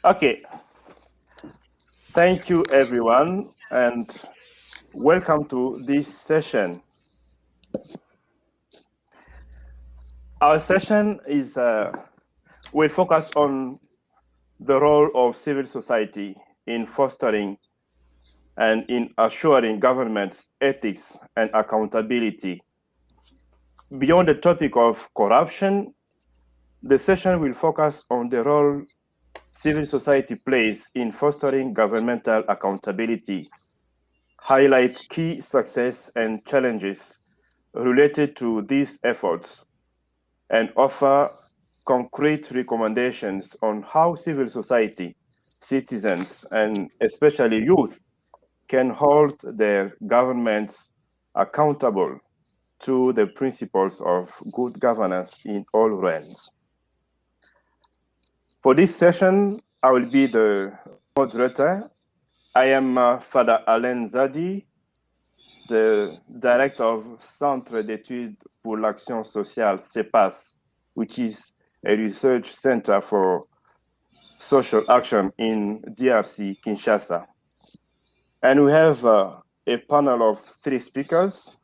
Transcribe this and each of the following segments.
Okay, thank you everyone, and welcome to this session. Our session is will focus on the role of civil society in fostering and in assuring government's ethics and accountability. Beyond the topic of corruption, the session will focus on the role civil society plays in fostering governmental accountability, highlight key success and challenges related to these efforts, and offer concrete recommendations on how civil society, citizens, and especially youth can hold their governments accountable to the principles of good governance in all realms. For this session, I will be the moderator. I am Father Alain Zadi, the director of Centre d'études pour l'action sociale, CEPAS, which is a research center for social action in DRC, Kinshasa. And we have a panel of 3 speakers.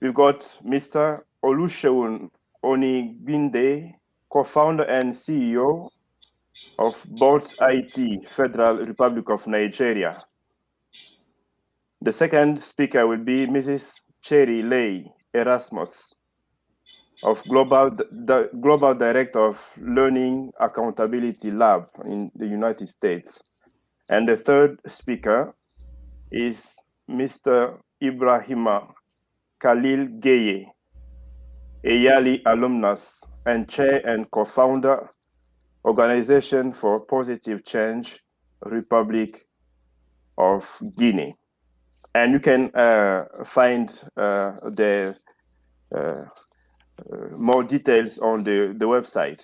We've got Mr. Olusegun Onigbinde, co-founder and CEO of Bolt IT, Federal Republic of Nigeria. The second speaker will be Mrs. Cherry Lay Erasmus, of Global Director of Learning Accountability Lab in the United States. And the third speaker is Mr. Ibrahima Khalil Geye, a YALI alumnus and chair and co-founder, Organization for Positive Change, Republic of Guinea. And you can find the more details on the website.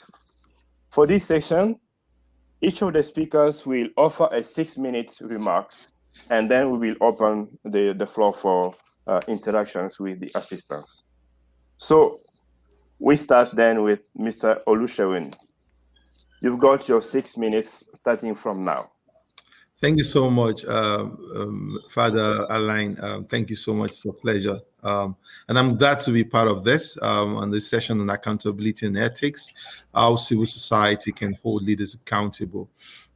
For this session, each of the speakers will offer a 6-minute remarks, and then we will open the floor for interactions with the assistants. So we start then with Mr. Olusegun. You've got your 6 minutes starting from now. Thank you so much, Father Alain. Thank you so much. It's a pleasure. And I'm glad to be part of this on this session on accountability and ethics, how civil society can hold leaders accountable.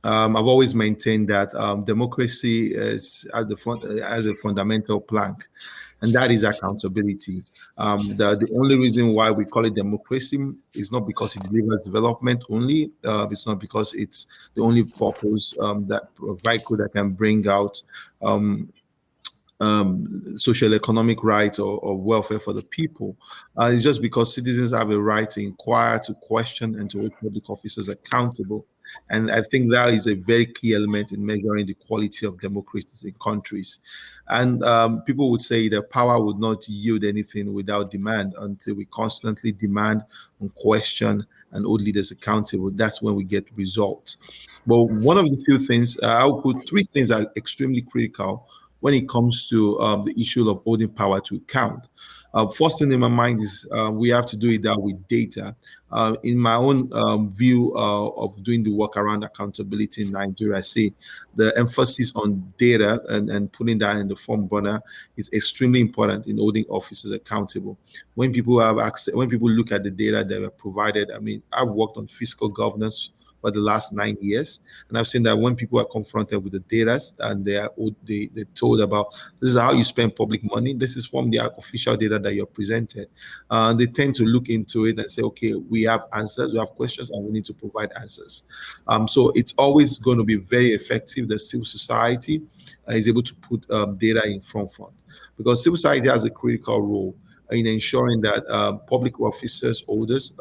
I've always maintained that democracy is as a fundamental plank, and that is accountability. The only reason why we call it democracy is not because it delivers development only. It's not because it's the only purpose that vehicle that can bring out social economic rights or welfare for the people. It's just because citizens have a right to inquire, to question, and to hold public officers accountable. And I think that is a very key element in measuring the quality of democracies in countries. And people would say that power would not yield anything without demand until we constantly demand and question and hold leaders accountable. That's when we get results. But one of the few things, I'll put 3 things that are extremely critical when it comes to the issue of holding power to account. First thing in my mind is we have to do it that with data. In my own view of doing the work around accountability in Nigeria, I say the emphasis on data and putting that in the front burner is extremely important in holding officers accountable. When people have access, when people look at the data that are provided, I mean, I've worked on fiscal governance for the last 9 years, and I've seen that when people are confronted with the data and they're told about this is how you spend public money, this is from the official data that you're presented, they tend to look into it and say, okay, we have answers, we have questions, and we need to provide answers. So it's always going to be very effective that civil society is able to put data in front, because civil society has a critical role in ensuring that public officers, holders,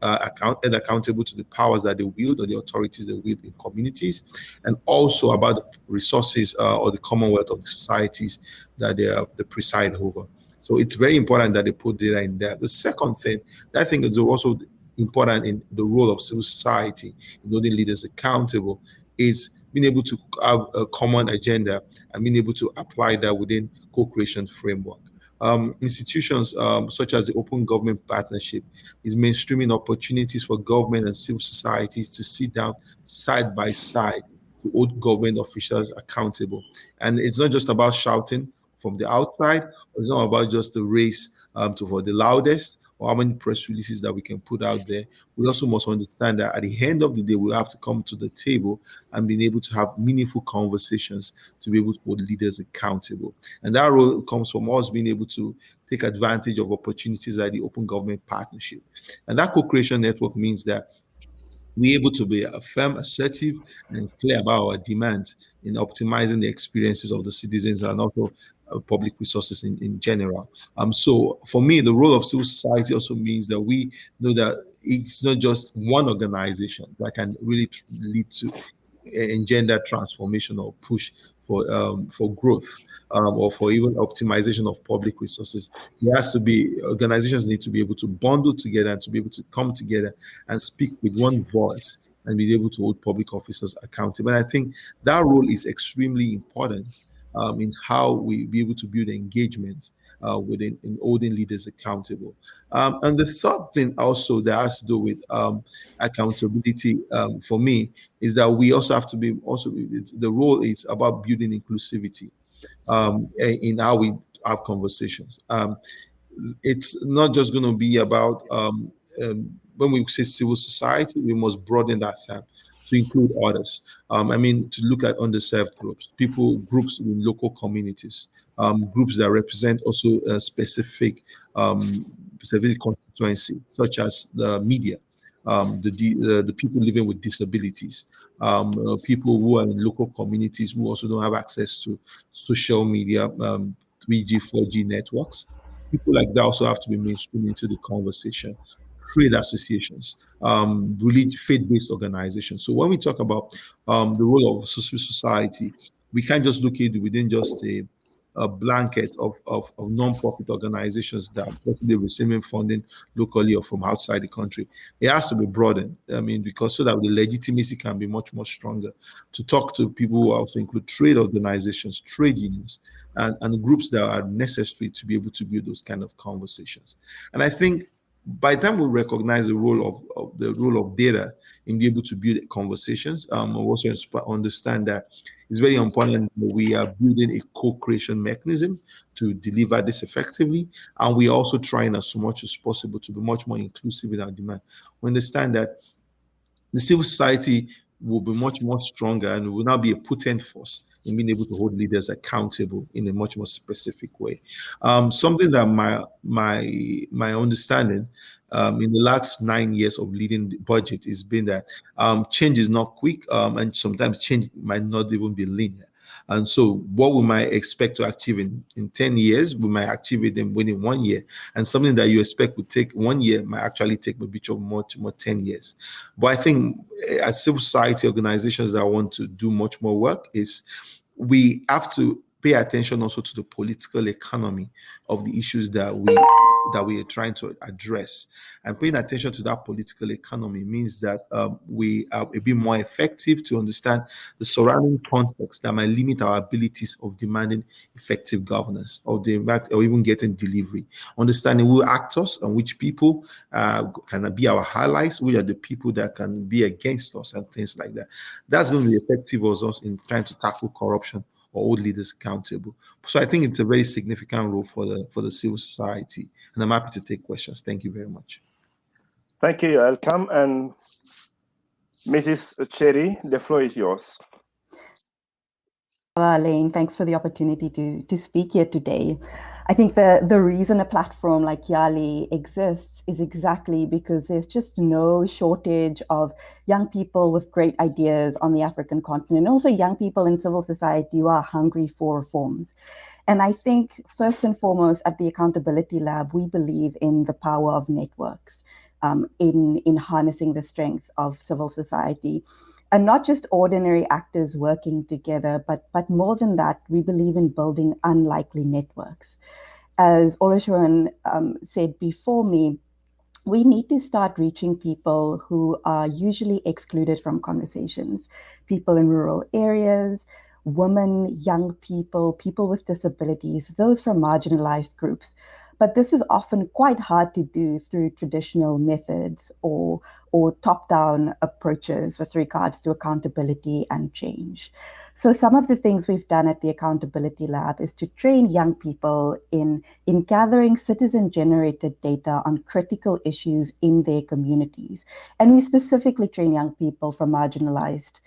accountable to the powers that they wield or the authorities they wield in communities, and also about the resources or the commonwealth of the societies that they preside over. So it's very important that they put data in there. The second thing that I think is also important in the role of civil society in holding leaders accountable is being able to have a common agenda and being able to apply that within co-creation framework. Institutions such as the Open Government Partnership is mainstreaming opportunities for government and civil societies to sit down side by side to hold government officials accountable. And it's not just about shouting from the outside, it's not about just the race for the loudest or how many press releases that we can put out there. We also must understand that at the end of the day, we have to come to the table and being able to have meaningful conversations to be able to hold leaders accountable. And that role comes from us being able to take advantage of opportunities like the Open Government Partnership. And that co-creation network means that we're able to be firm, assertive, and clear about our demands in optimizing the experiences of the citizens and also public resources in general. So for me, the role of civil society also means that we know that it's not just one organization that can really lead to engender transformation or push for growth or for even optimization of public resources. There has to be organizations need to be able to bundle together and to be able to come together and speak with one voice and be able to hold public officers accountable. And I think that role is extremely important in how we be able to build engagement within in holding leaders accountable. And the third thing also that has to do with accountability for me is that we also have to be also the role is about building inclusivity in how we have conversations. It's not just going to be about when we say civil society, we must broaden that term to include others. I mean, to look at underserved groups, groups in local communities, groups that represent also a specific constituency, such as the media, the people living with disabilities, people who are in local communities who also don't have access to social media, 3G, 4G networks. People like that also have to be mainstream into the conversation. Trade associations, faith-based organizations. So when we talk about the role of civil society, we can't just look at it within just a blanket of non-profit organizations that possibly receiving funding locally or from outside the country. It has to be broadened. I mean, because so that the legitimacy can be much more stronger to talk to people who also include trade organizations, trade unions, and groups that are necessary to be able to build those kind of conversations. And I think by the time we recognize the role of data in being able to build conversations, we also understand that it's very important that we are building a co-creation mechanism to deliver this effectively, and we are also trying as much as possible to be much more inclusive in our demand. We understand that the civil society will be much more stronger and will now be a potent force in being able to hold leaders accountable in a much more specific way. Something that my understanding in the last 9 years of leading the budget has been that change is not quick, and sometimes change might not even be linear. And so what we might expect to achieve in 10 years, we might achieve it within 1 year. And something that you expect would take 1 year might actually take maybe much more 10 years. But I think as civil society organizations that want to do much more work is we have to pay attention also to the political economy of the issues that we are trying to address. And paying attention to that political economy means that we are a bit more effective to understand the surrounding context that might limit our abilities of demanding effective governance or even getting delivery. Understanding who actors and which people can be our allies, which are the people that can be against us and things like that. That's going to be effective also in trying to tackle corruption or hold leaders accountable. So I think it's a very significant role for the civil society. And I'm happy to take questions. Thank you very much. Thank you, Elkam. And Mrs. Cherry, the floor is yours. Lane, thanks for the opportunity to speak here today. I think the reason a platform like YALI exists is exactly because there's just no shortage of young people with great ideas on the African continent, and also young people in civil society who are hungry for reforms. And I think first and foremost at the Accountability Lab, we believe in the power of networks, in harnessing the strength of civil society. And not just ordinary actors working together, but more than that, we believe in building unlikely networks. As Olusegun said before me, we need to start reaching people who are usually excluded from conversations, people in rural areas, women, young people, people with disabilities, those from marginalized groups. But this is often quite hard to do through traditional methods or top-down approaches with regards to accountability and change. So some of the things we've done at the Accountability Lab is to train young people in gathering citizen-generated data on critical issues in their communities. And we specifically train young people from marginalized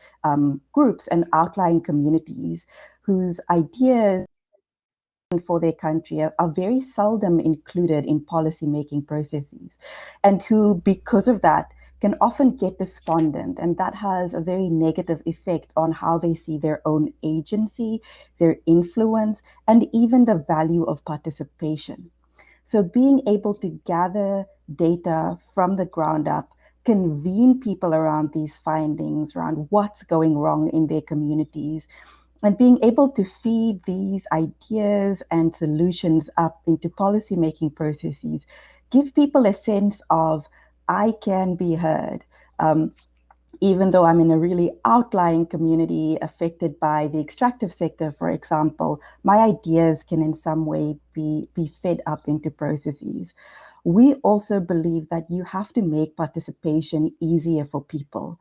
groups and outlying communities whose ideas for their country are very seldom included in policy-making processes, and who, because of that, can often get despondent, and that has a very negative effect on how they see their own agency, their influence, and even the value of participation. So being able to gather data from the ground up, convene people around these findings, around what's going wrong in their communities, and being able to feed these ideas and solutions up into policymaking processes, give people a sense of, I can be heard. Even though I'm in a really outlying community affected by the extractive sector, for example, my ideas can in some way be fed up into processes. We also believe that you have to make participation easier for people.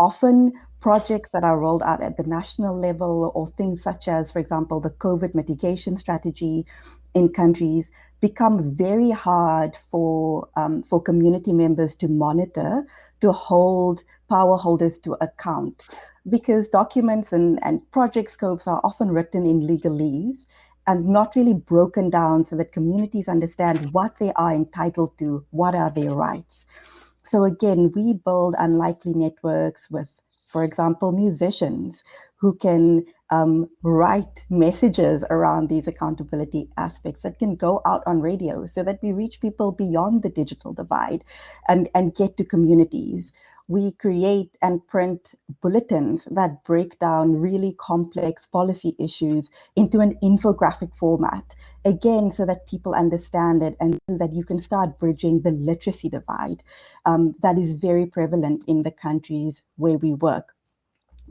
Often projects that are rolled out at the national level, or things such as, for example, the COVID mitigation strategy in countries, become very hard for community members to monitor, to hold power holders to account, because documents and project scopes are often written in legalese and not really broken down so that communities understand what they are entitled to, what are their rights. So again, we build unlikely networks with, for example, musicians who can write messages around these accountability aspects that can go out on radio so that we reach people beyond the digital divide and get to communities. We create and print bulletins that break down really complex policy issues into an infographic format, again, so that people understand it and that you can start bridging the literacy divide that is very prevalent in the countries where we work.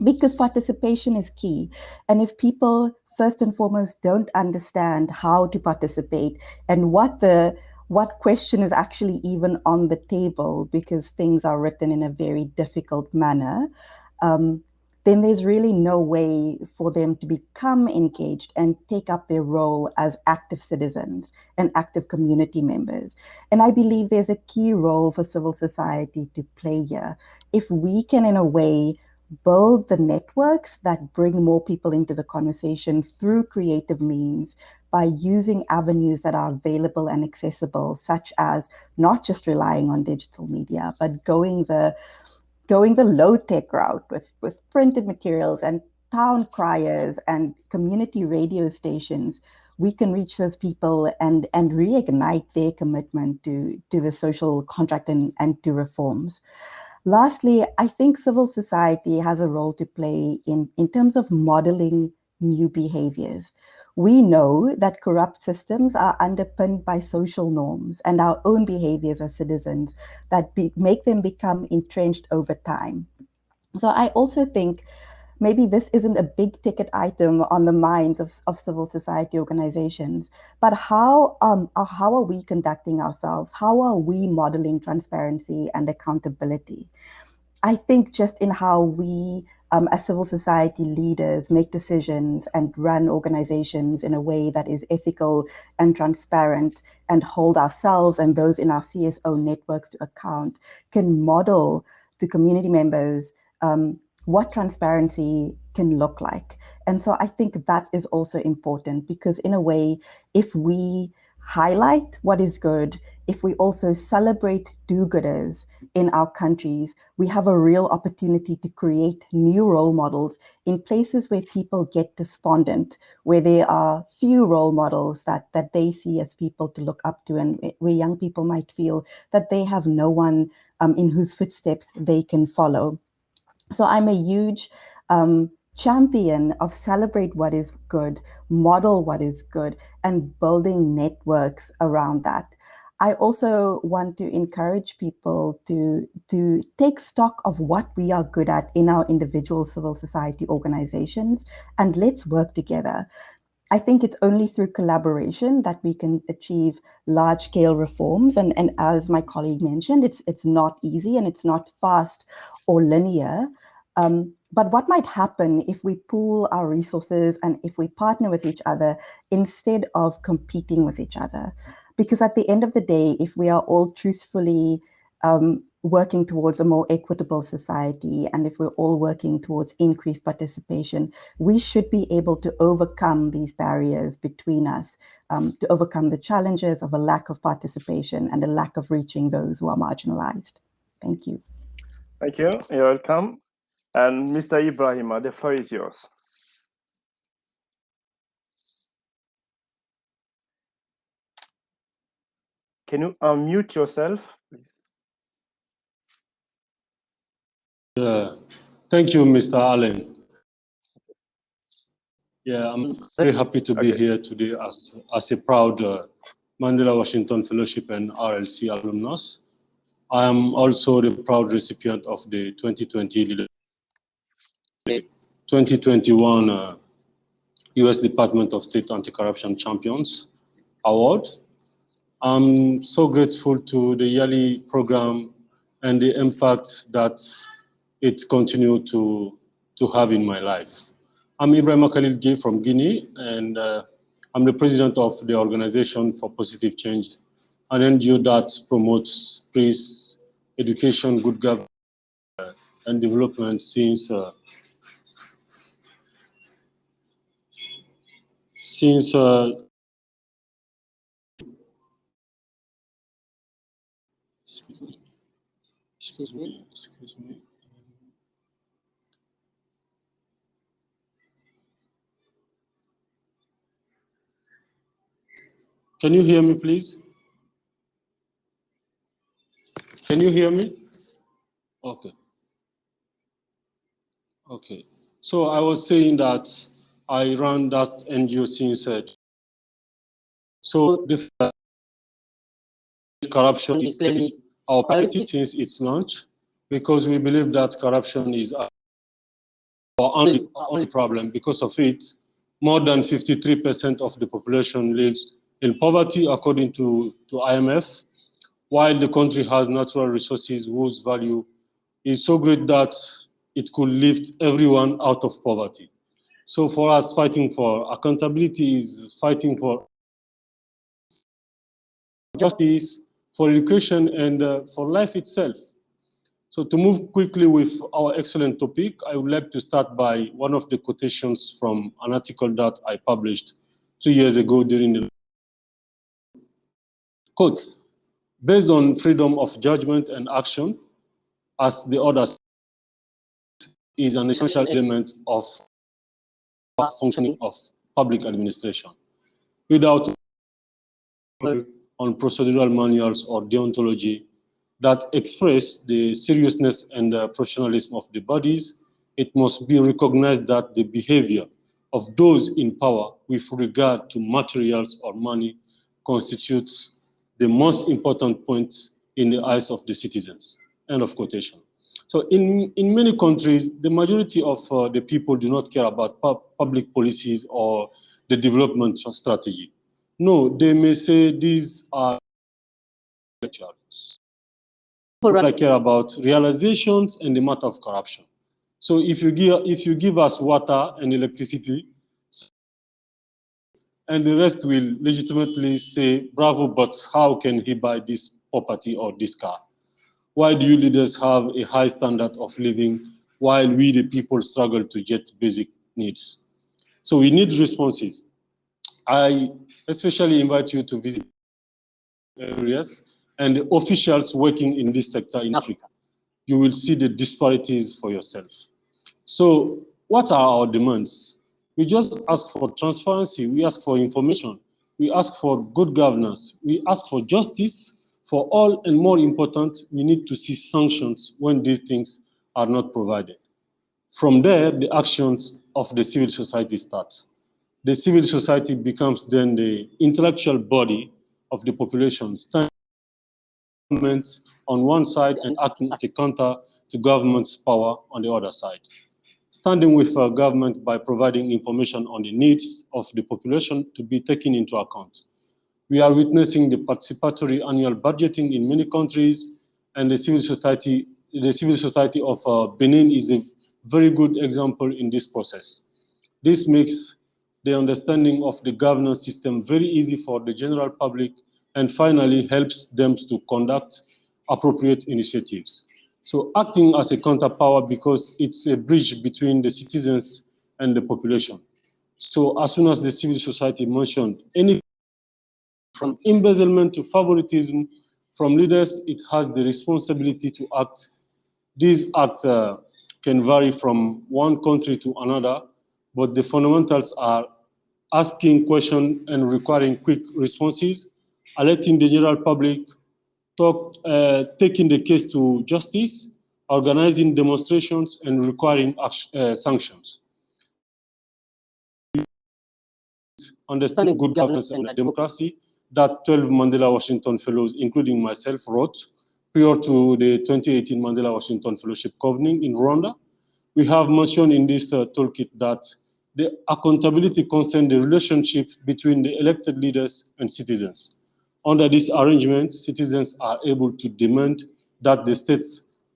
Because participation is key. And if people, first and foremost, don't understand how to participate and what question is actually even on the table, because things are written in a very difficult manner, then there's really no way for them to become engaged and take up their role as active citizens and active community members. And I believe there's a key role for civil society to play here. If we can, in a way, build the networks that bring more people into the conversation through creative means, by using avenues that are available and accessible, such as not just relying on digital media, but going the low-tech route with printed materials and town criers and community radio stations, we can reach those people and reignite their commitment to the social contract and to reforms. Lastly, I think civil society has a role to play in terms of modeling new behaviors. We know that corrupt systems are underpinned by social norms and our own behaviors as citizens that make them become entrenched over time. So I also think maybe this isn't a big ticket item on the minds of civil society organizations, but how are we conducting ourselves? How are we modeling transparency and accountability? I think just in how we, as civil society leaders, make decisions and run organizations in a way that is ethical and transparent, and hold ourselves and those in our CSO networks to account, can model to community members what transparency can look like. And so I think that is also important, because in a way, if we highlight what is good, if we also celebrate do-gooders in our countries, we have a real opportunity to create new role models in places where people get despondent, where there are few role models that they see as people to look up to, and where young people might feel that they have no one in whose footsteps they can follow. So I'm a huge champion of celebrate what is good, model what is good, and building networks around that. I also want to encourage people to take stock of what we are good at in our individual civil society organizations, and let's work together. I think it's only through collaboration that we can achieve large-scale reforms. And as my colleague mentioned, it's not easy and it's not fast or linear. But what might happen if we pool our resources and if we partner with each other instead of competing with each other? Because at the end of the day, if we are all truthfully working towards a more equitable society, and if we're all working towards increased participation, we should be able to overcome these barriers between us, to overcome the challenges of a lack of participation and a lack of reaching those who are marginalized. Thank you. Thank you. You're welcome. And Mr. Ibrahima, the floor is yours. Can you unmute yourself? Yeah, thank you, Mr. Allen. Yeah, I'm very happy to be here today as a proud Mandela Washington Fellowship and RLC alumnus. I am also the proud recipient of the 2020 2021 U.S. Department of State Anti-Corruption Champions Award. I'm so grateful to the YALI program and the impact that it continued to have in my life. I'm Ibrahima Khalil Gay from Guinea, and I'm the president of the Organization for Positive Change, an NGO that promotes peace, education, good governance, and development since excuse me. Can you hear me, please? Can you hear me? Okay. Okay. So I was saying that I ran that NGO since so the corruption is clearly our priority since its launch, because we believe that corruption is our only problem. Because of it, more than 53% of the population lives in poverty, according to IMF, while the country has natural resources whose value is so great that it could lift everyone out of poverty. So for us, fighting for accountability is fighting for justice, for education, and for life itself. So to move quickly with our excellent topic, I would like to start by one of the quotations from an article that I published 2 years ago during the quote, based on freedom of judgment and action, as the others is an essential element of functioning of public administration. Without on procedural manuals or deontology that express the seriousness and professionalism of the bodies, it must be recognized that the behavior of those in power with regard to materials or money constitutes the most important point in the eyes of the citizens. End of quotation. So in many countries, the majority of the people do not care about public policies or the development strategy. No, they may say these are people care about realizations and the matter of corruption. So if you give us water and electricity, and the rest will legitimately say, bravo, but how can he buy this property or this car? Why do you leaders have a high standard of living while we, the people, struggle to get basic needs? So we need responses. I especially invite you to visit areas and the officials working in this sector in Africa. You will see the disparities for yourself. So what are our demands? We just ask for transparency, we ask for information, we ask for good governance, we ask for justice for all, and more important, we need to see sanctions when these things are not provided. From there, the actions of the civil society starts. The civil society becomes then the intellectual body of the population, governments on one side and acting as a counter to government's power on the other side. Standing with government by providing information on the needs of the population to be taken into account. We are witnessing the participatory annual budgeting in many countries, and the civil society of Benin is a very good example in this process. This makes the understanding of the governance system very easy for the general public and finally helps them to conduct appropriate initiatives. So acting as a counterpower because it's a bridge between the citizens and the population. So as soon as the civil society mentioned any from embezzlement to favoritism from leaders, it has the responsibility to act. These acts can vary from one country to another, but the fundamentals are asking questions and requiring quick responses, alerting the general public, taking the case to justice, organizing demonstrations, and requiring sanctions. Understanding good governance and democracy that 12 Mandela Washington Fellows, including myself, wrote prior to the 2018 Mandela Washington Fellowship convening in Rwanda. We have mentioned in this toolkit that the accountability concerns the relationship between the elected leaders and citizens. Under this arrangement, citizens are able to demand that the state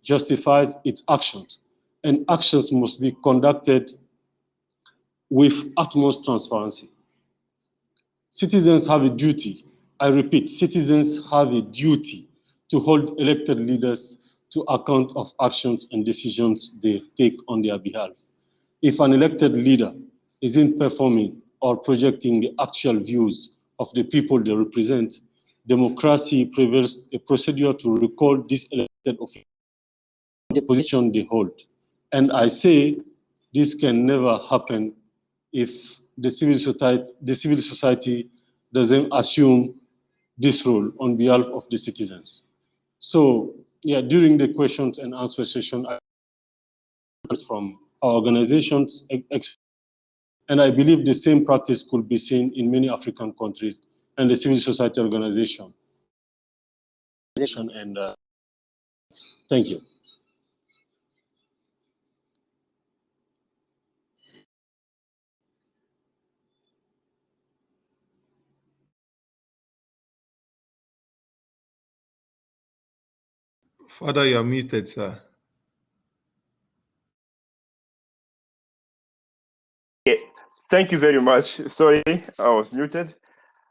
justifies its actions, and actions must be conducted with utmost transparency. Citizens have a duty, I repeat, citizens have a duty to hold elected leaders to account of actions and decisions they take on their behalf. If an elected leader isn't performing or projecting the actual views of the people they represent, democracy prevails a procedure to recall this elected official the position they hold. And I say this can never happen if the civil society doesn't assume this role on behalf of the citizens. So yeah, during the questions and answer session, I from our organizations, and I believe the same practice could be seen in many African countries and the civil society organization. And thank you. Father, you're muted, sir. Thank you very much. Sorry, I was muted.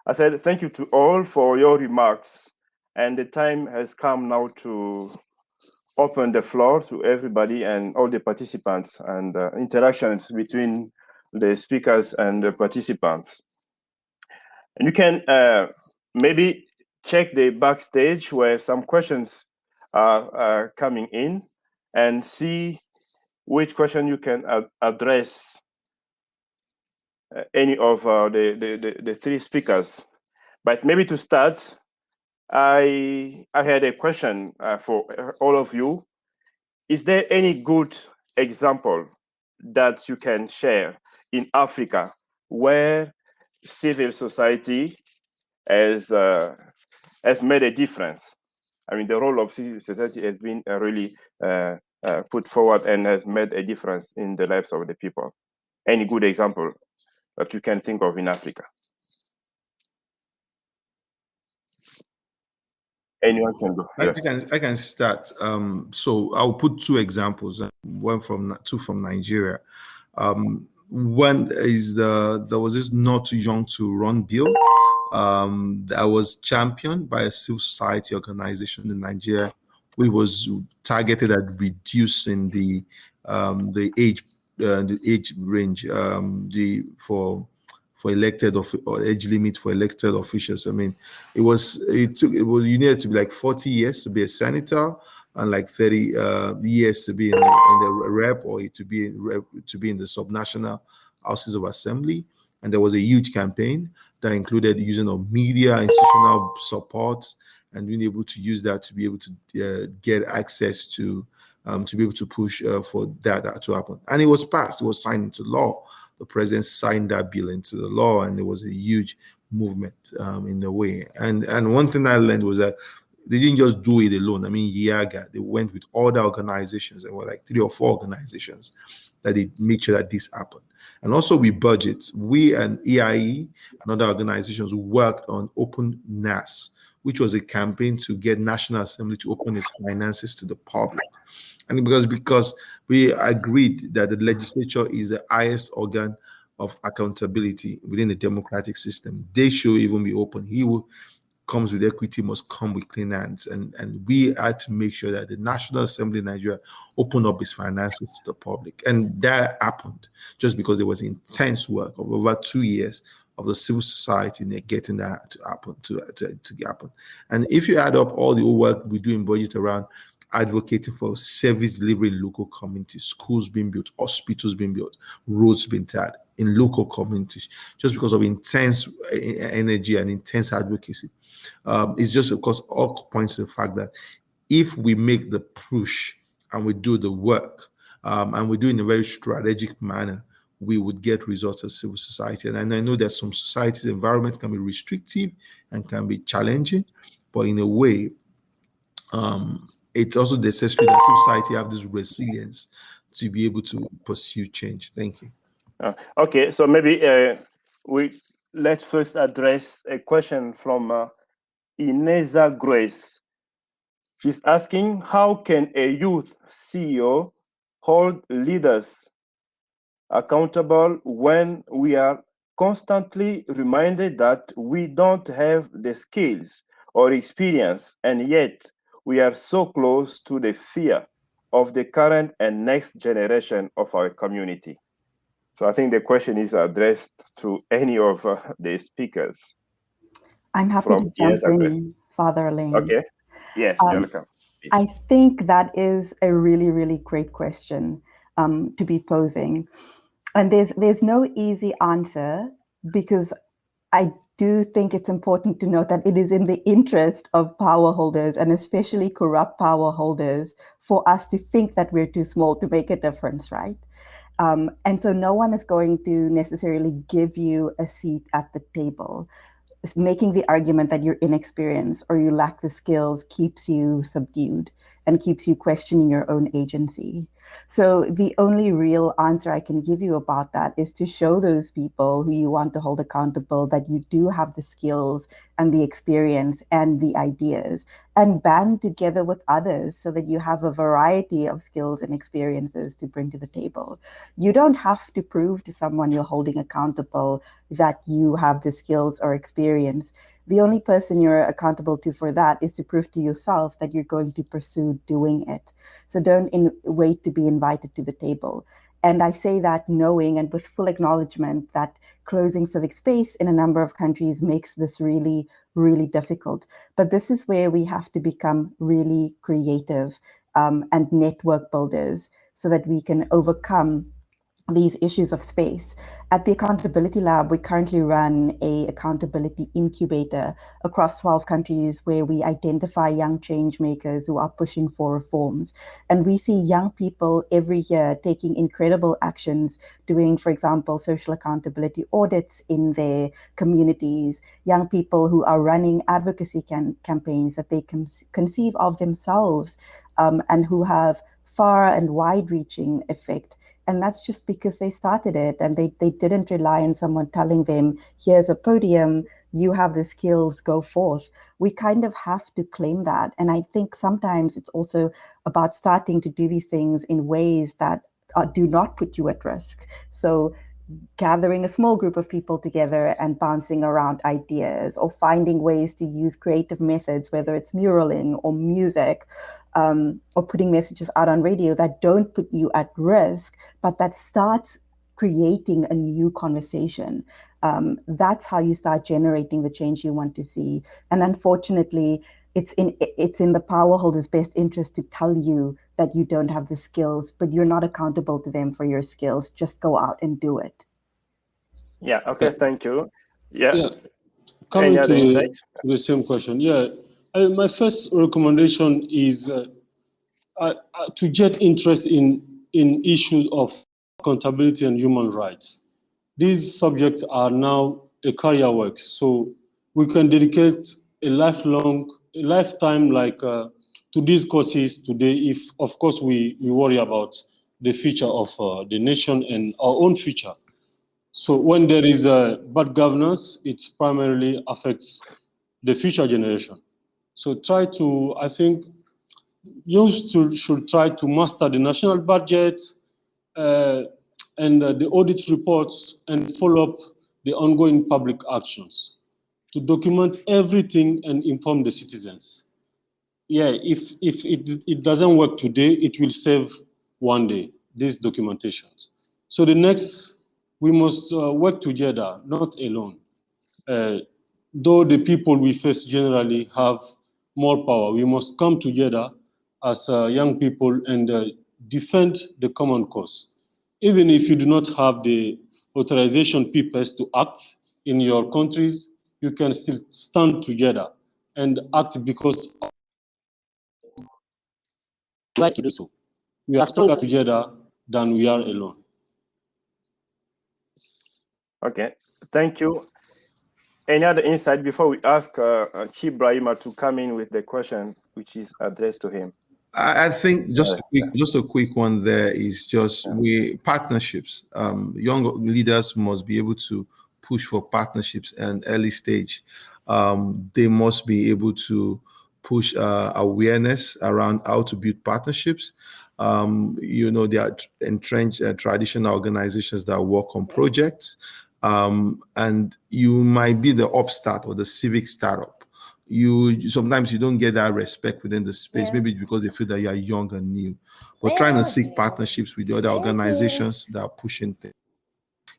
I said thank you to all for your remarks. And the time has come now to open the floor to everybody and all the participants and interactions between the speakers and the participants. And you can maybe check the backstage where some questions are coming in and see which question you can address any of the three speakers. But maybe to start, I had a question for all of you. Is there any good example that you can share in Africa where civil society has made a difference? I mean, the role of civil society has been really put forward and has made a difference in the lives of the people. Any good example that you can think of in Africa? Anyone can go. Yes. I can start. So I'll put two examples. Two from Nigeria. One is there was this not too young to run bill that was championed by a civil society organization in Nigeria, which was targeted at reducing the age range for elected or age limit for elected officials. I mean, you needed to be like 40 years to be a senator and like 30 years to be in the rep or to be in the subnational houses of assembly. And there was a huge campaign that included using of media, institutional support, and being able to use that to be able to get access to be able to push for that to happen. And it was passed. It was signed into law. The president signed that bill into the law, and there was a huge movement in the way. And one thing I learned was that they didn't just do it alone. I mean, Yaga, they went with other organizations, and were like 3 or 4 organizations that they made sure that this happened. And also with budgets, we and EIE and other organizations worked on Open NAS, which was a campaign to get National Assembly to open its finances to the public. And because we agreed that the legislature is the highest organ of accountability within the democratic system, they should even be open. He who comes with equity must come with clean hands. And we had to make sure that the National Assembly in Nigeria opened up its finances to the public. And that happened just because there was intense work of over 2 years of the civil society in getting that to happen, to happen. And if you add up all the work we do in budget around advocating for service delivery in local communities, schools being built, hospitals being built, roads being tarred in local communities, just because of intense energy and intense advocacy. It's just, of course, all points to the fact that if we make the push and we do the work, and we do it in a very strategic manner, we would get results as civil society. And I know that some societies' environment can be restrictive and can be challenging, but in a way, it's also necessary that civil society have this resilience to be able to pursue change. Thank you. Okay, so maybe let's first address a question from Ineza Grace. She's asking, how can a youth CEO hold leaders accountable when we are constantly reminded that we don't have the skills or experience, and yet we are so close to the fear of the current and next generation of our community? So I think the question is addressed to any of the speakers. I'm happy to jump in, Father Alain. Okay. Yes, you're welcome. I think that is a really, really great question to be posing. And there's no easy answer, because I do think it's important to note that it is in the interest of power holders, and especially corrupt power holders, for us to think that we're too small to make a difference, right? And so no one is going to necessarily give you a seat at the table. Making the argument that you're inexperienced or you lack the skills keeps you subdued and keeps you questioning your own agency. So the only real answer I can give you about that is to show those people who you want to hold accountable that you do have the skills and the experience and the ideas, and band together with others so that you have a variety of skills and experiences to bring to the table. You don't have to prove to someone you're holding accountable that you have the skills or experience. The only person you're accountable to for that is to prove to yourself that you're going to pursue doing it. So don't wait to be invited to the table. And I say that knowing and with full acknowledgement that closing civic space in a number of countries makes this really, really difficult. But this is where we have to become really creative and network builders so that we can overcome these issues of space. At the Accountability Lab, we currently run an accountability incubator across 12 countries where we identify young change makers who are pushing for reforms. And we see young people every year taking incredible actions, doing, for example, social accountability audits in their communities, young people who are running advocacy campaigns that they conceive of themselves and who have far and wide-reaching effect. And that's just because they started it and they didn't rely on someone telling them, here's a podium, you have the skills, go forth. We kind of have to claim that. And I think sometimes it's also about starting to do these things in ways that do not put you at risk. So gathering a small group of people together and bouncing around ideas, or finding ways to use creative methods, whether it's muraling or music, or putting messages out on radio that don't put you at risk, but that starts creating a new conversation. That's how you start generating the change you want to see. And unfortunately, it's in the power holders' best interest to tell you that you don't have the skills, but you're not accountable to them for your skills. Just go out and do it. Yeah, okay, thank you. Yeah. Coming to the same question, my first recommendation is to get interest in issues of accountability and human rights. These subjects are now a career work, so we can dedicate a lifelong lifetime, like to these causes today, if of course we worry about the future of the nation and our own future. So when there is bad governance, it primarily affects the future generation. So I think should try to master the national budget and the audit reports and follow up the ongoing public actions to document everything and inform the citizens. Yeah, if it doesn't work today, it will save one day, these documentations. So the next, we must work together, not alone. Though the people we face generally have more power, we must come together as young people and defend the common cause. Even if you do not have the authorization papers to act in your countries, you can still stand together and act because right to do so. We are stronger together than we are alone. Okay, thank you. Any other insight before we ask Ibrahima to come in with the question which is addressed to him? I think just a quick one there is just partnerships. Young leaders must be able to push for partnerships and early stage. They must be able to push awareness around how to build partnerships. There are entrenched traditional organizations that work on projects, and you might be the upstart or the civic startup. Sometimes you don't get that respect within the space, maybe because they feel that you are young and new. But trying to seek partnerships with the other organizations that are pushing things,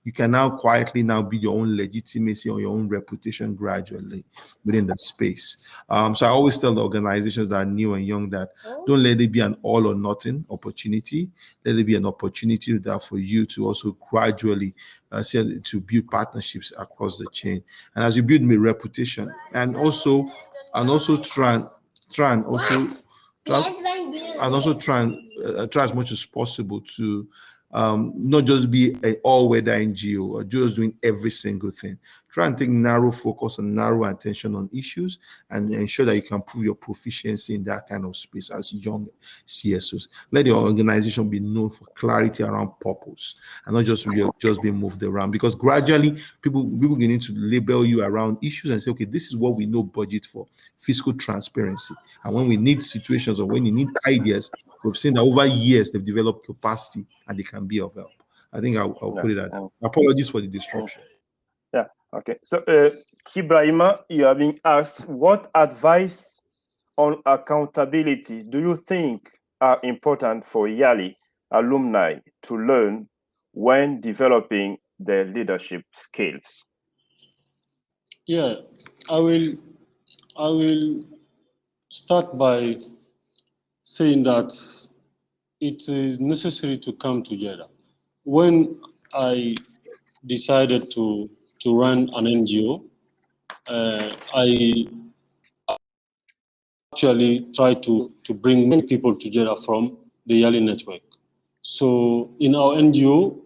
you can now quietly build your own legitimacy or your own reputation gradually within the space. So I always tell the organizations that are new and young that don't let it be an all or nothing opportunity. Let it be an opportunity that for you to also gradually to build partnerships across the chain. And as you build my reputation, and also try as much as possible to not just be an all-weather NGO or just doing every single thing. Try and take narrow focus and narrow attention on issues and ensure that you can prove your proficiency in that kind of space as young CSOs. Let your organization be known for clarity around purpose and not just be moved around, because gradually people begin to label you around issues and say, okay, this is what we know budget for, fiscal transparency. And when we need situations or when you need ideas, we've seen that over years they've developed capacity and they can be of help. I think I'll put it at that. Apologies for the disruption. Yeah, okay. So, Ibrahima, you are being asked, what advice on accountability do you think are important for YALI alumni to learn when developing their leadership skills? Yeah, I will start by saying that it is necessary to come together. When I decided to run an NGO, I actually tried to bring many people together from the YALI network. So in our NGO,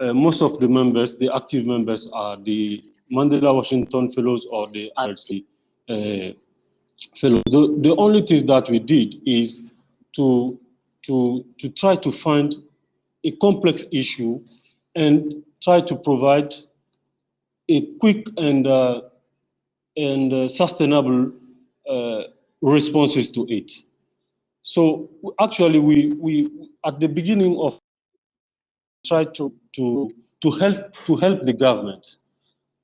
most of the members, the active members, are the Mandela Washington Fellows or the RC Fellows. The only thing that we did is to try to find a complex issue and try to provide a quick and sustainable responses to it. So actually, we at the beginning of tried to help the government.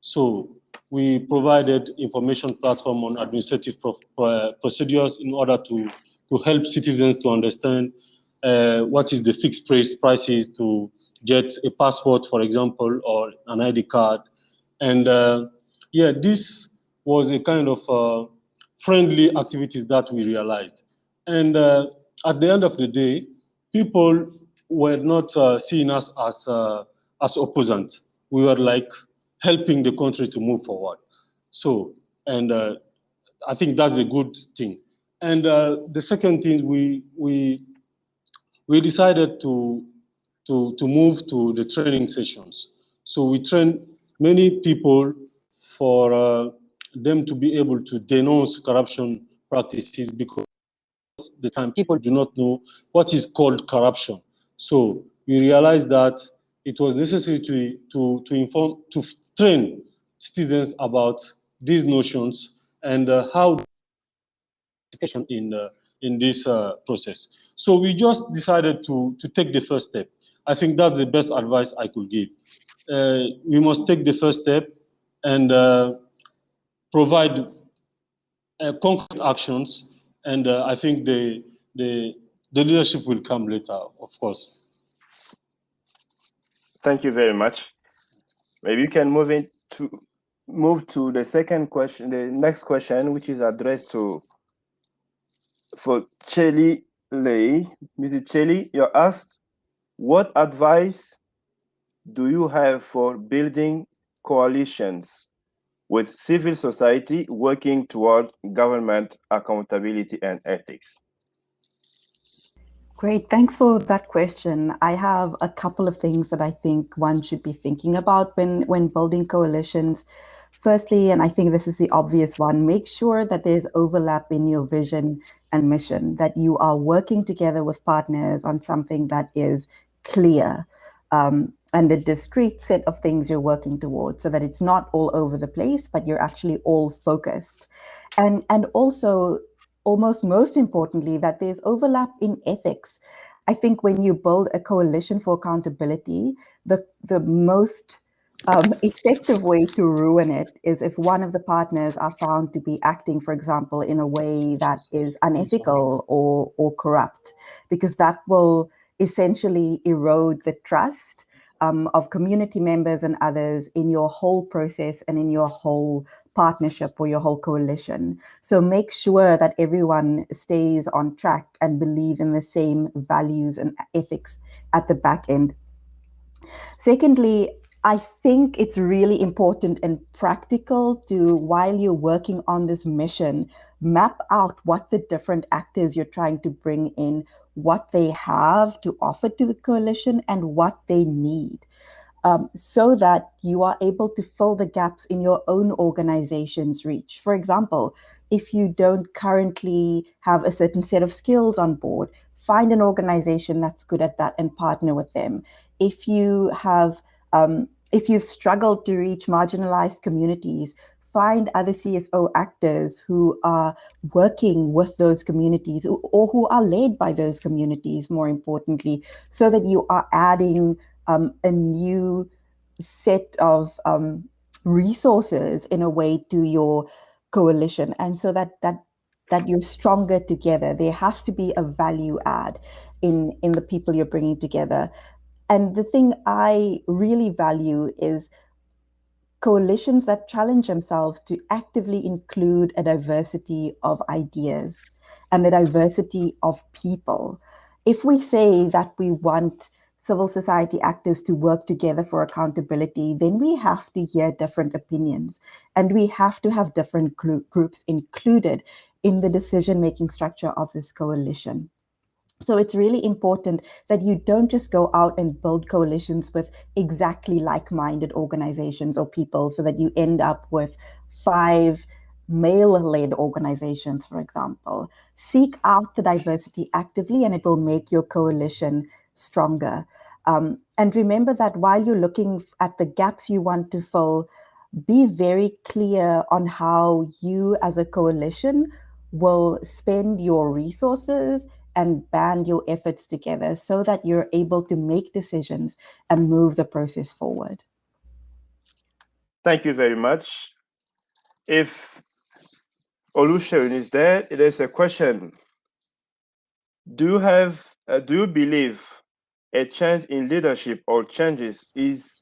So we provided information platform on administrative procedures in order to help citizens to understand what is the fixed prices to get a passport, for example, or an ID card. And yeah, this was a kind of friendly activities that we realized. And at the end of the day, people were not seeing us as opposants. We were like helping the country to move forward. So, and I think that's a good thing. And the second thing, we decided to move to the training sessions. So we trained many people for them to be able to denounce corruption practices, because the time people do not know what is called corruption. So we realized that it was necessary to inform, to train citizens about these notions and how in this process. So we just decided to take the first step. I think that's the best advice I could give. We must take the first step and provide concrete actions, and I think the leadership will come later, of course. Thank you very much. Maybe you can move to the second question, the next question, which is addressed for Chelly Lay. Mrs. Chelly, you're asked, what advice do you have for building coalitions with civil society working toward government accountability and ethics? Great, thanks for that question. I have a couple of things that I think one should be thinking about when building coalitions. Firstly, and I think this is the obvious one, make sure that there's overlap in your vision and mission, that you are working together with partners on something that is clear, and the discrete set of things you're working towards, so that it's not all over the place, but you're actually all focused. And also, almost most importantly, that there's overlap in ethics. I think when you build a coalition for accountability, the most effective way to ruin it is if one of the partners are found to be acting, for example, in a way that is unethical or corrupt, because that will essentially erode the trust of community members and others in your whole process and in your whole partnership or your whole coalition. So make sure that everyone stays on track and believe in the same values and ethics at the back end. Secondly, I think it's really important and practical to, while you're working on this mission, map out what the different actors you're trying to bring in, what they have to offer to the coalition and what they need. So that you are able to fill the gaps in your own organization's reach. For example, if you don't currently have a certain set of skills on board, find an organization that's good at that and partner with them. If you have, if you've struggled to reach marginalized communities, find other CSO actors who are working with those communities or who are led by those communities, more importantly, so that you are adding a new set of resources in a way to your coalition, and so that you're stronger together. There has to be a value add in the people you're bringing together. And the thing I really value is coalitions that challenge themselves to actively include a diversity of ideas and a diversity of people. If we say that we want civil society actors to work together for accountability, then we have to hear different opinions and we have to have different groups included in the decision-making structure of this coalition. So it's really important that you don't just go out and build coalitions with exactly like-minded organizations or people so that you end up with 5 male-led organizations, for example. Seek out the diversity actively and it will make your coalition stronger. And remember that while you're looking at the gaps you want to fill, be very clear on how you as a coalition will spend your resources and band your efforts together so that you're able to make decisions and move the process forward. Thank you very much. If Olusegun is there, there's a question. Do you believe a change in leadership or changes is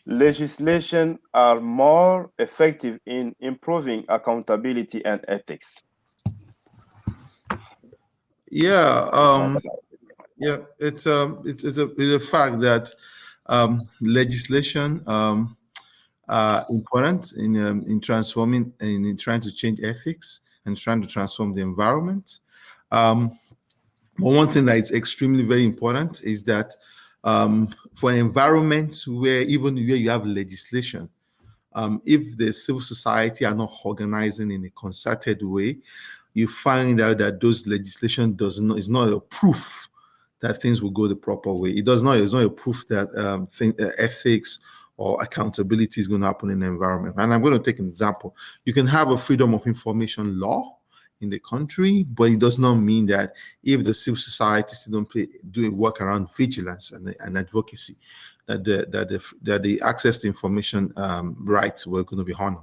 legislation are more effective in improving accountability and ethics? Yeah, yeah, it's a fact that legislation important in transforming and in trying to change ethics and trying to transform the environment. But one thing that is extremely very important is that for an environment where even where you have legislation, if the civil society are not organizing in a concerted way, you find out that those legislation is not a proof that things will go the proper way. It's not a proof that ethics or accountability is going to happen in the environment. And I'm going to take an example. You can have a freedom of information law in the country, but it does not mean that if the civil society still don't do a work around vigilance and advocacy, that the access to information rights were going to be honored,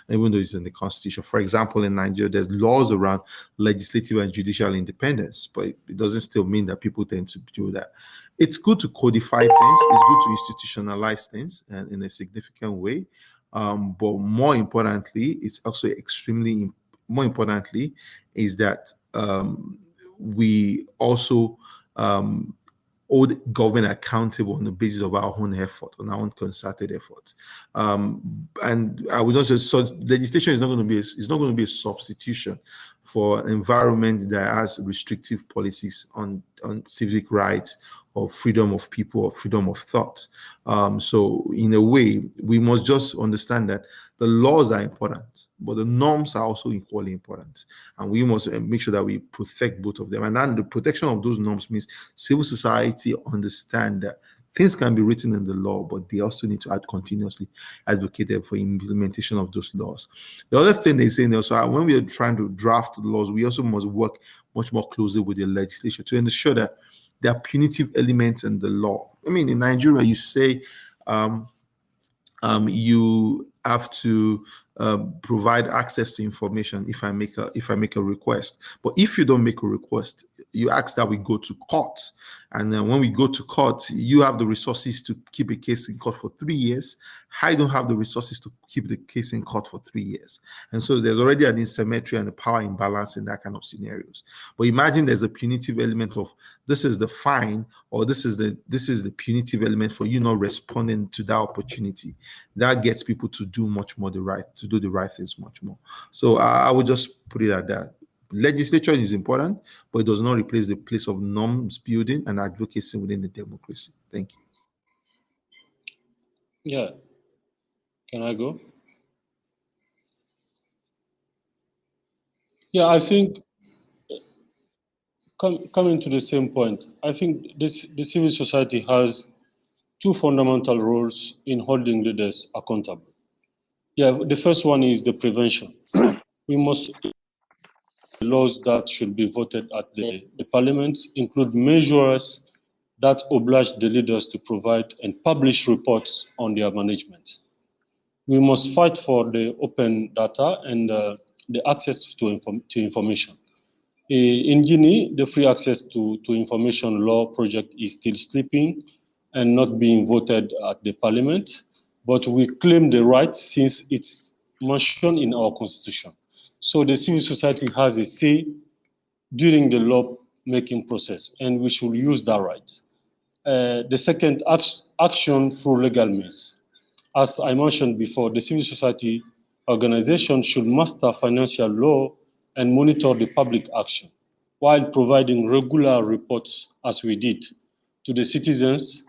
even though it's in the constitution. For example, in Nigeria, there's laws around legislative and judicial independence, but it doesn't still mean that people tend to do that. It's good to codify things. It's good to institutionalize things in a significant way. But more importantly, it's also more importantly, is that we also hold government accountable on the basis of our own effort, on our own concerted effort. And I would also say, so legislation is not going to be a substitution for an environment that has restrictive policies on civic rights or freedom of people or freedom of thought. So in a way, we must just understand that the laws are important, but the norms are also equally important. And we must make sure that we protect both of them. And then the protection of those norms means civil society understand that things can be written in the law, but they also need to continuously advocate for implementation of those laws. The other thing they say also, when we are trying to draft the laws, we also must work much more closely with the legislature to ensure that there are punitive elements in the law. I mean, in Nigeria, you say you have to provide access to information if I make a request. But if you don't make a request, you ask that we go to court. And then when we go to court, you have the resources to keep a case in court for 3 years. I don't have the resources to keep the case in court for 3 years. And so there's already an asymmetry and a power imbalance in that kind of scenarios. But imagine there's a punitive element of this is the fine, or this is the punitive element for you not responding to that opportunity. That gets people to do much more to do the right things much more. So I would just put it at that. Legislation is important, but it does not replace the place of norms building and advocacy within the democracy. Thank you. Yeah. Can I go? Yeah, I think coming to the same point, I think the civil society has two fundamental roles in holding leaders accountable. Yeah, the first one is the prevention. We must laws that should be voted at the parliament include measures that oblige the leaders to provide and publish reports on their management. We must fight for the open data and the access to information. In Guinea, the free access to information law project is still sleeping and not being voted at the parliament, but we claim the right since it's mentioned in our constitution. So the civil society has a say during the law-making process, and we should use that right. The second, action through legal means. As I mentioned before, the civil society organization should master financial law and monitor the public action while providing regular reports, as we did, to the citizens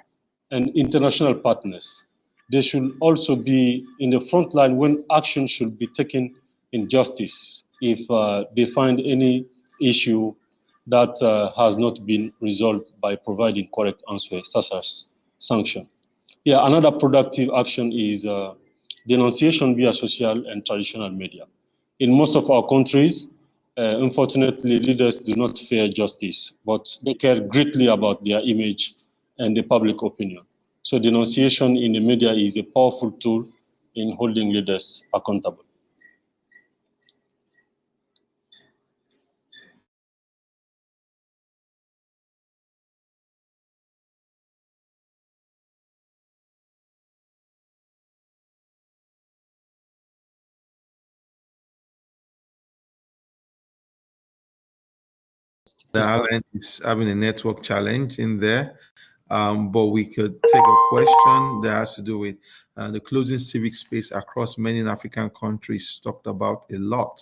and international partners. They should also be in the front line when action should be taken in justice if they find any issue that has not been resolved by providing correct answers, such as sanction. Yeah, another productive action is denunciation via social and traditional media. In most of our countries, unfortunately, leaders do not fear justice, but they care greatly about their image and the public opinion. So denunciation in the media is a powerful tool in holding leaders accountable. Alan is having a network challenge in there, but we could take a question that has to do with the closing civic space across many African countries. Talked about a lot.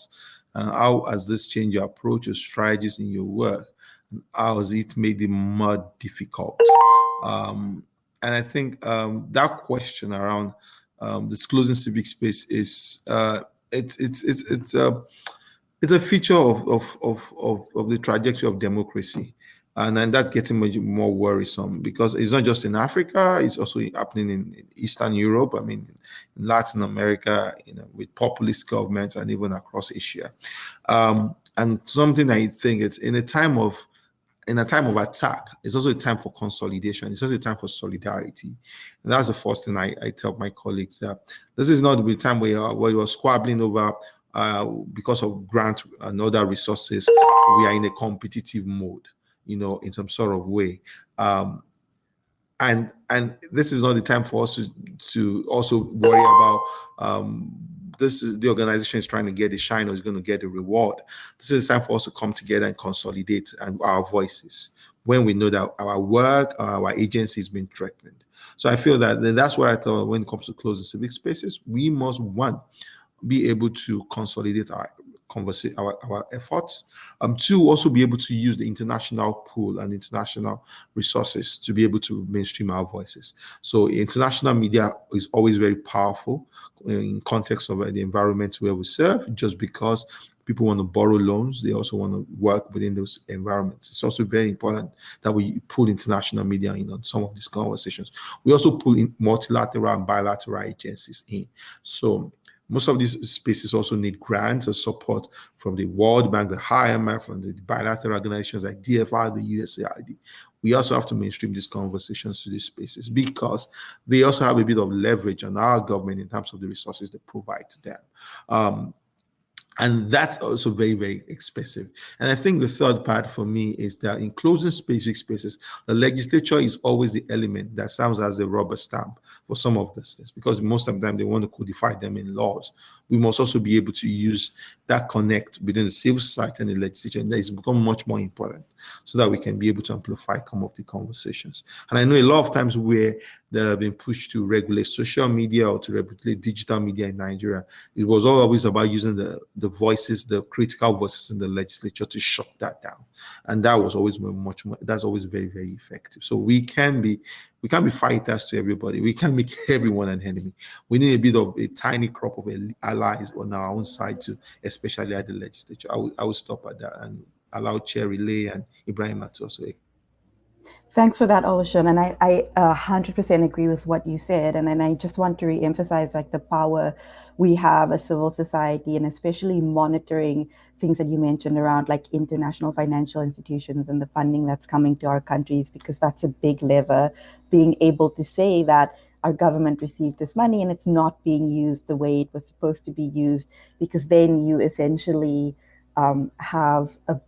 How has this changed your approach or strategies in your work? How has it made it more difficult? And I think that question around this closing civic space is it's a feature of the trajectory of democracy. And that's getting much more worrisome because it's not just in Africa, it's also happening in Eastern Europe, I mean, in Latin America, with populist governments and even across Asia. And something I think it's in a time of attack, it's also a time for consolidation. It's also a time for solidarity. And that's the first thing I tell my colleagues, that this is not the time where you're squabbling over because of grant and other resources. We are in a competitive mode, in some sort of way. And this is not the time for us to also worry about this is the organization is trying to get the shine or is going to get the reward. This is time for us to come together and consolidate our voices when we know that our work, our agency is being threatened. So I feel that's what I thought when it comes to closing civic spaces. We must, one, be able to consolidate our efforts. Two, also be able to use the international pool and international resources to be able to mainstream our voices. So international media is always very powerful in context of the environment where we serve, just because people want to borrow loans, they also want to work within those environments. It's also very important that we pull international media in on some of these conversations. We also pull in multilateral and bilateral agencies in. So most of these spaces also need grants and support from the World Bank, the IMF, and the bilateral organizations like DFI, the USAID. We also have to mainstream these conversations to these spaces because they also have a bit of leverage on our government in terms of the resources they provide to them. And that's also very, very expensive. And I think the third part for me is that in closing specific spaces, the legislature is always the element that serves as a rubber stamp for some of these things, because most of the time they want to codify them in laws. We must also be able to use that connect between the civil society and the legislature, and that has become much more important so that we can be able to amplify some of the conversations. And I know a lot of times where they have been pushed to regulate social media or to regulate digital media in Nigeria, it was always about using the voices, the critical voices in the legislature to shut that down. And that was always much more, that's always very, very effective. So we can't be fighters to everybody. We can't make everyone an enemy. We need a bit of a tiny crop of allies on our own side too, especially at the legislature. I will stop at that and allow Chair Relay and Ibrahim to also. Thanks for that, Olusegun. And I 100% agree with what you said. And I just want to reemphasize the power we have as civil society, and especially monitoring things that you mentioned around international financial institutions and the funding that's coming to our countries, because that's a big lever. Being able to say that our government received this money and it's not being used the way it was supposed to be used, because then you essentially have a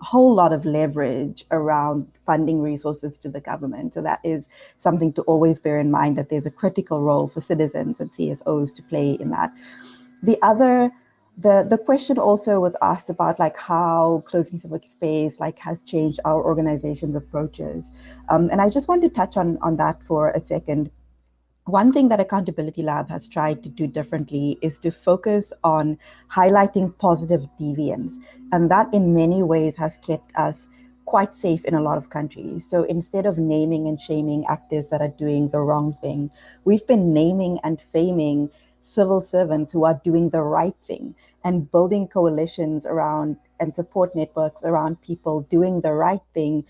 whole lot of leverage around funding resources to the government. So that is something to always bear in mind, that there's a critical role for citizens and CSOs to play in that. The question also was asked about how closing civic space has changed our organization's approaches. And I just want to touch on that for a second. One thing that Accountability Lab has tried to do differently is to focus on highlighting positive deviance. And that in many ways has kept us quite safe in a lot of countries. So instead of naming and shaming actors that are doing the wrong thing, we've been naming and faming civil servants who are doing the right thing and building coalitions around and support networks around people doing the right thing,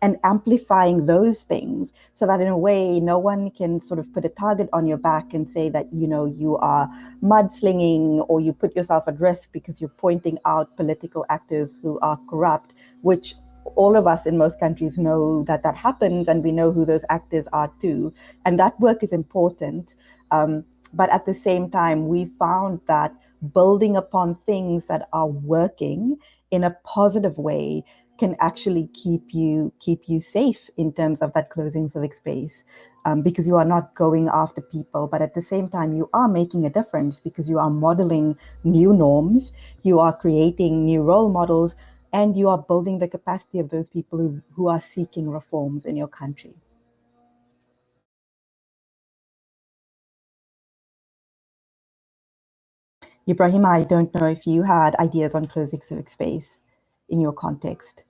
and amplifying those things, so that in a way, no one can sort of put a target on your back and say that, you are mudslinging or you put yourself at risk because you're pointing out political actors who are corrupt, which all of us in most countries know that happens, and we know who those actors are too. And that work is important. But at the same time, we found that building upon things that are working in a positive way can actually keep you safe in terms of that closing civic space, because you are not going after people, but at the same time you are making a difference because you are modeling new norms, you are creating new role models, and you are building the capacity of those people who are seeking reforms in your country. Ibrahim, I don't know if you had ideas on closing civic space in your context.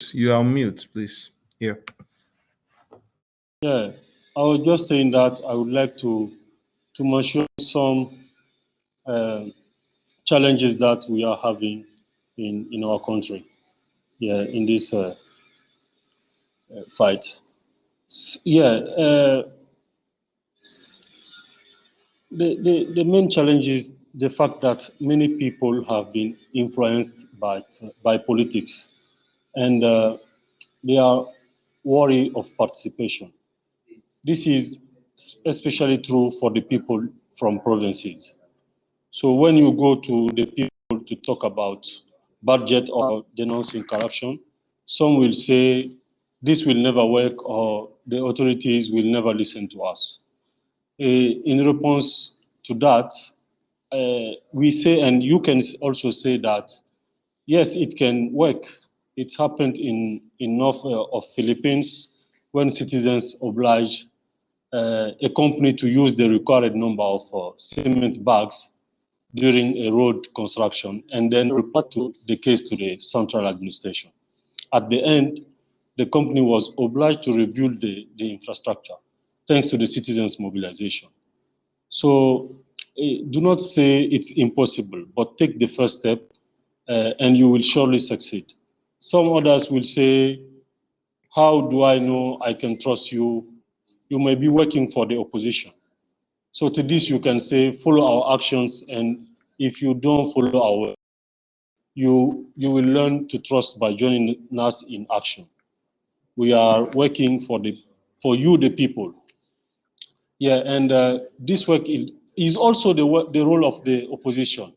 Felix, you are on mute, please. Yeah. Yeah, I was just saying that I would like to mention some challenges that we are having in our country. Yeah, in this fight. The main challenge is the fact that many people have been influenced by politics, and they are worried of participation. This is especially true for the people from provinces. So when you go to the people to talk about budget or denouncing corruption, some will say this will never work or the authorities will never listen to us. In response to that, we say, and you can also say that, yes, it can work. It happened in north of Philippines when citizens oblige a company to use the required number of cement bags during a road construction and then report the case to the central administration. At the end, the company was obliged to rebuild the infrastructure thanks to the citizens' mobilization. So do not say it's impossible, but take the first step and you will surely succeed. Some others will say, how do I know I can trust you? You may be working for the opposition. So to this, you can say, follow our actions, and if you don't follow our, you will learn to trust by joining us in action. We are working for you, the people. Yeah, and this work is also the role of the opposition,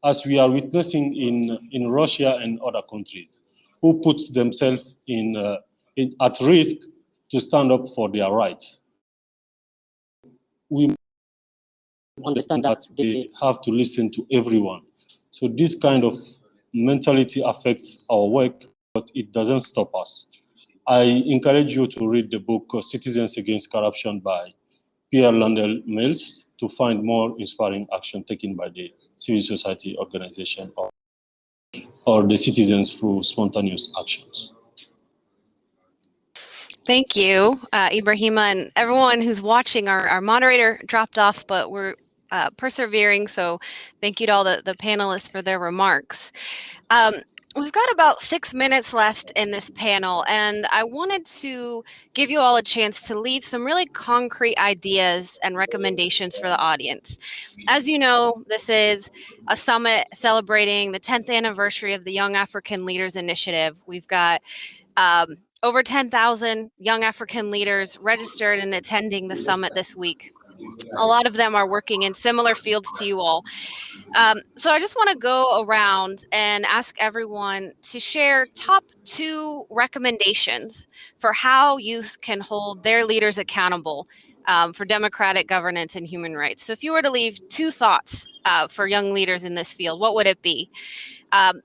as we are witnessing in Russia and other countries, who puts themselves at risk to stand up for their rights. We understand that they have to listen to everyone. So this kind of mentality affects our work, but it doesn't stop us. I encourage you to read the book Citizens Against Corruption by Pierre Landel Mills to find more inspiring action taken by the civil society organization or the citizens through spontaneous actions. Thank you, Ibrahima, and everyone who's watching. Our moderator dropped off, but we're persevering, so thank you to all the panelists for their remarks. We've got about 6 minutes left in this panel, and I wanted to give you all a chance to leave some really concrete ideas and recommendations for the audience. As you know, this is a summit celebrating the 10th anniversary of the Young African Leaders Initiative. We've got over 10,000 young African leaders registered and attending the summit this week. A lot of them are working in similar fields to you all. So I just want to go around and ask everyone to share top 2 recommendations for how youth can hold their leaders accountable for democratic governance and human rights. So if you were to leave 2 thoughts for young leaders in this field, what would it be?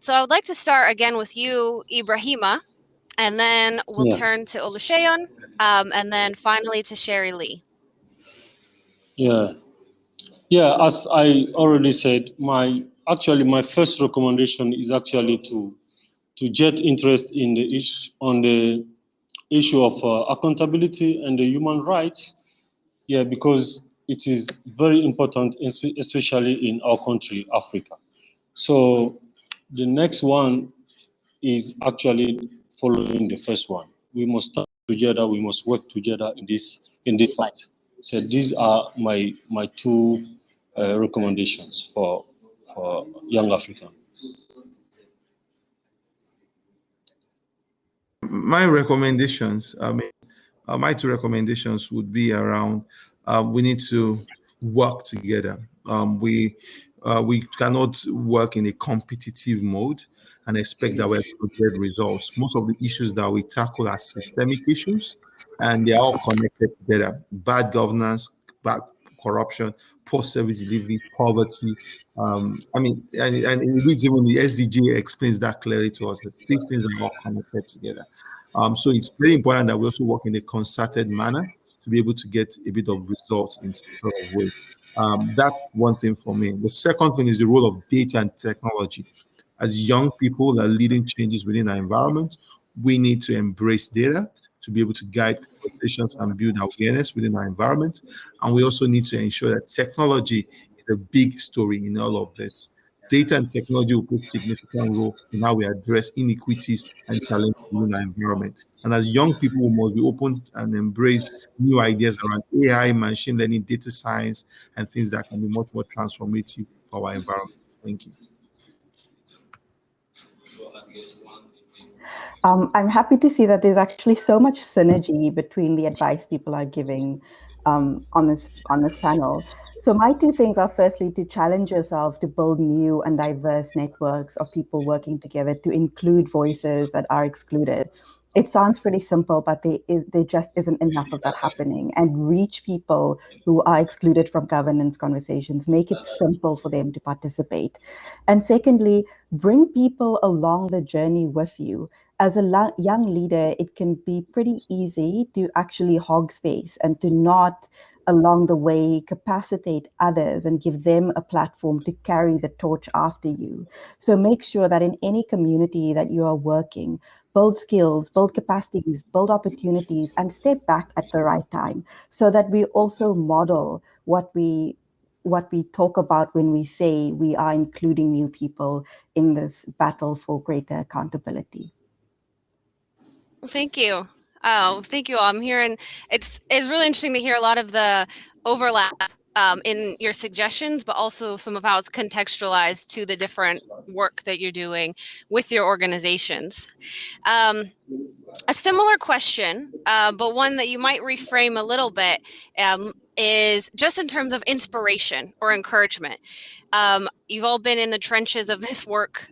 So I would like to start again with you, Ibrahima, and then we'll turn to Olusegun, and then finally to Sherry Lee. Yeah, as I already said, my first recommendation is actually to get interest in the issue of accountability and the human rights. Yeah, because it is very important, especially in our country, Africa. So the next one is actually following the first one. We must stand together. We must work together in this fight. So these are my 2 recommendations for young Africans. My recommendations, my 2 recommendations would be around we need to work together. We cannot work in a competitive mode and expect that we're going to get results. Most of the issues that we tackle are systemic issues, and they're all connected together. Bad governance, bad corruption, poor service delivery, poverty. And it reads even the SDG explains that clearly to us that these things are all connected together. So it's very important that we also work in a concerted manner to be able to get a bit of results in some sort of way. That's one thing for me. The second thing is the role of data and technology. As young people are leading changes within our environment, we need to embrace data to be able to guide conversations and build awareness within our environment. And we also need to ensure that technology is a big story in all of this. Data and technology will play a significant role in how we address inequities and challenges in our environment. And as young people, we must be open and embrace new ideas around AI, machine learning, data science, and things that can be much more transformative for our environment. Thank you. I'm happy to see that there's actually so much synergy between the advice people are giving on this panel. So my two things are, firstly, to challenge yourself to build new and diverse networks of people working together to include voices that are excluded. It sounds pretty simple, but there just isn't enough of that happening. And reach people who are excluded from governance conversations, make it simple for them to participate. And secondly, bring people along the journey with you. As a young leader, it can be pretty easy to actually hog space and to not along the way capacitate others and give them a platform to carry the torch after you. So make sure that in any community that you are working, build skills, build capacities, build opportunities, and step back at the right time, so that we also model what we talk about when we say we are including new people in this battle for greater accountability. Thank you. Oh, thank you all. I'm hearing it's really interesting to hear a lot of the overlap in your suggestions, but also some of how it's contextualized to the different work that you're doing with your organizations. A similar question, but one that you might reframe a little bit, is just in terms of inspiration or encouragement. You've all been in the trenches of this work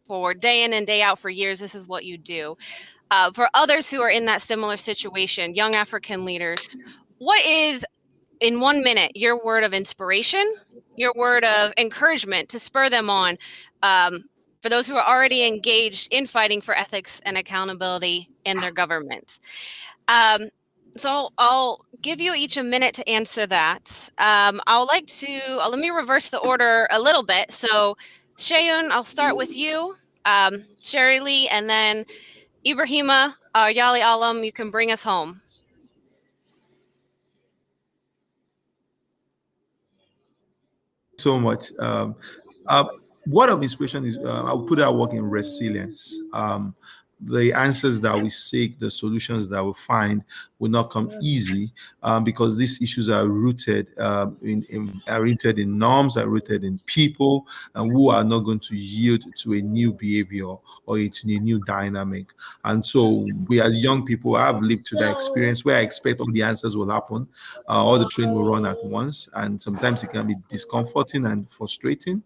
for day in and day out for years. This is what you do. For others who are in that similar situation, young African leaders, what is, in 1 minute, your word of inspiration, your word of encouragement to spur them on, for those who are already engaged in fighting for ethics and accountability in their governments? So I'll give you each a minute to answer that. I'll like to, let me reverse the order a little bit. So Shayun, I'll start with you, Sherry Lee, and then Ibrahima, Yali Alam, you can bring us home. So much. Word of inspiration is, I'll put our work in resilience. The answers that we seek, the solutions that we find will not come easy, because these issues are rooted in norms, are rooted in people, and who are not going to yield to a new behavior or to a new dynamic. And so we, as young people, have lived through that experience where I expect all the answers will happen, all the train will run at once, and sometimes it can be discomforting and frustrating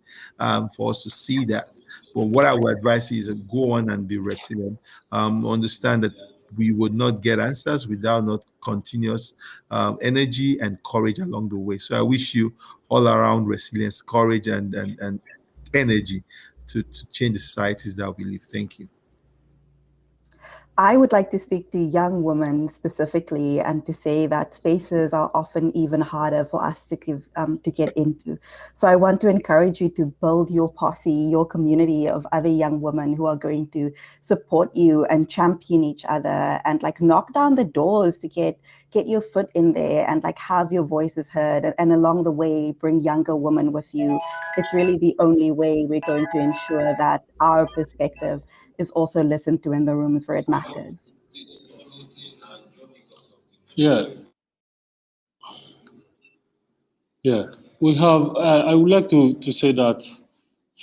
for us to see that. But what I would advise you is to go on and be resilient. Understand that we would not get answers without not continuous energy and courage along the way. So I wish you all around resilience, courage, and energy to change the societies that we live. Thank you. I would like to speak to young women specifically, and to say that spaces are often even harder for us to get into. So I want to encourage you to build your posse, your community of other young women who are going to support you and champion each other, and like knock down the doors to get your foot in there and like have your voices heard, and along the way bring younger women with you. It's really the only way we're going to ensure that our perspective is also listened to in the rooms where it matters. Yeah. We have, I would like to say that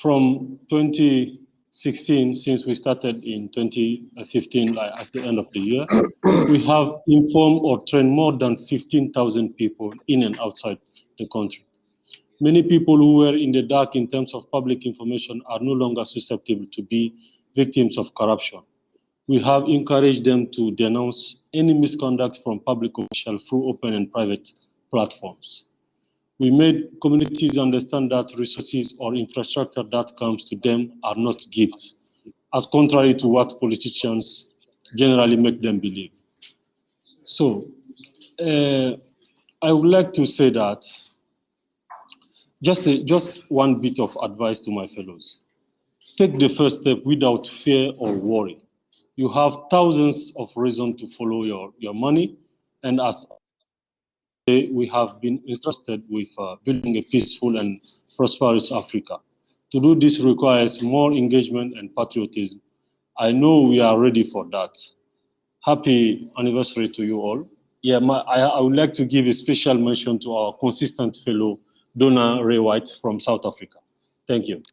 from 2016, since we started in 2015, like at the end of the year, we have informed or trained more than 15,000 people in and outside the country. Many people who were in the dark in terms of public information are no longer susceptible to be victims of corruption. We have encouraged them to denounce any misconduct from public officials through open and private platforms. We made communities understand that resources or infrastructure that comes to them are not gifts, as contrary to what politicians generally make them believe. So, I would like to say that just one bit of advice to my fellows. Take the first step without fear or worry. You have thousands of reasons to follow your money, and as we have been entrusted with building a peaceful and prosperous Africa. To do this requires more engagement and patriotism. I know we are ready for that. Happy anniversary to you all. Yeah, I would like to give a special mention to our consistent fellow, Donna Ray White from South Africa. Thank you.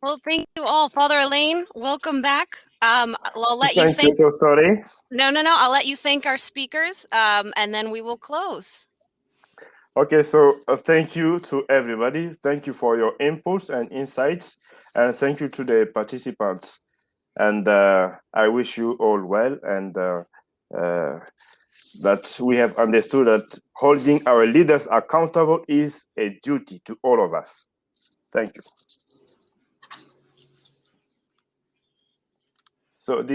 Well, thank you all. Father Elaine, welcome back. I'll let you Thank thank. you. So sorry. No. I'll let you thank our speakers, and then we will close. Okay, so thank you to everybody. Thank you for your inputs and insights, and thank you to the participants. And I wish you all well, and that we have understood that holding our leaders accountable is a duty to all of us. Thank you. So this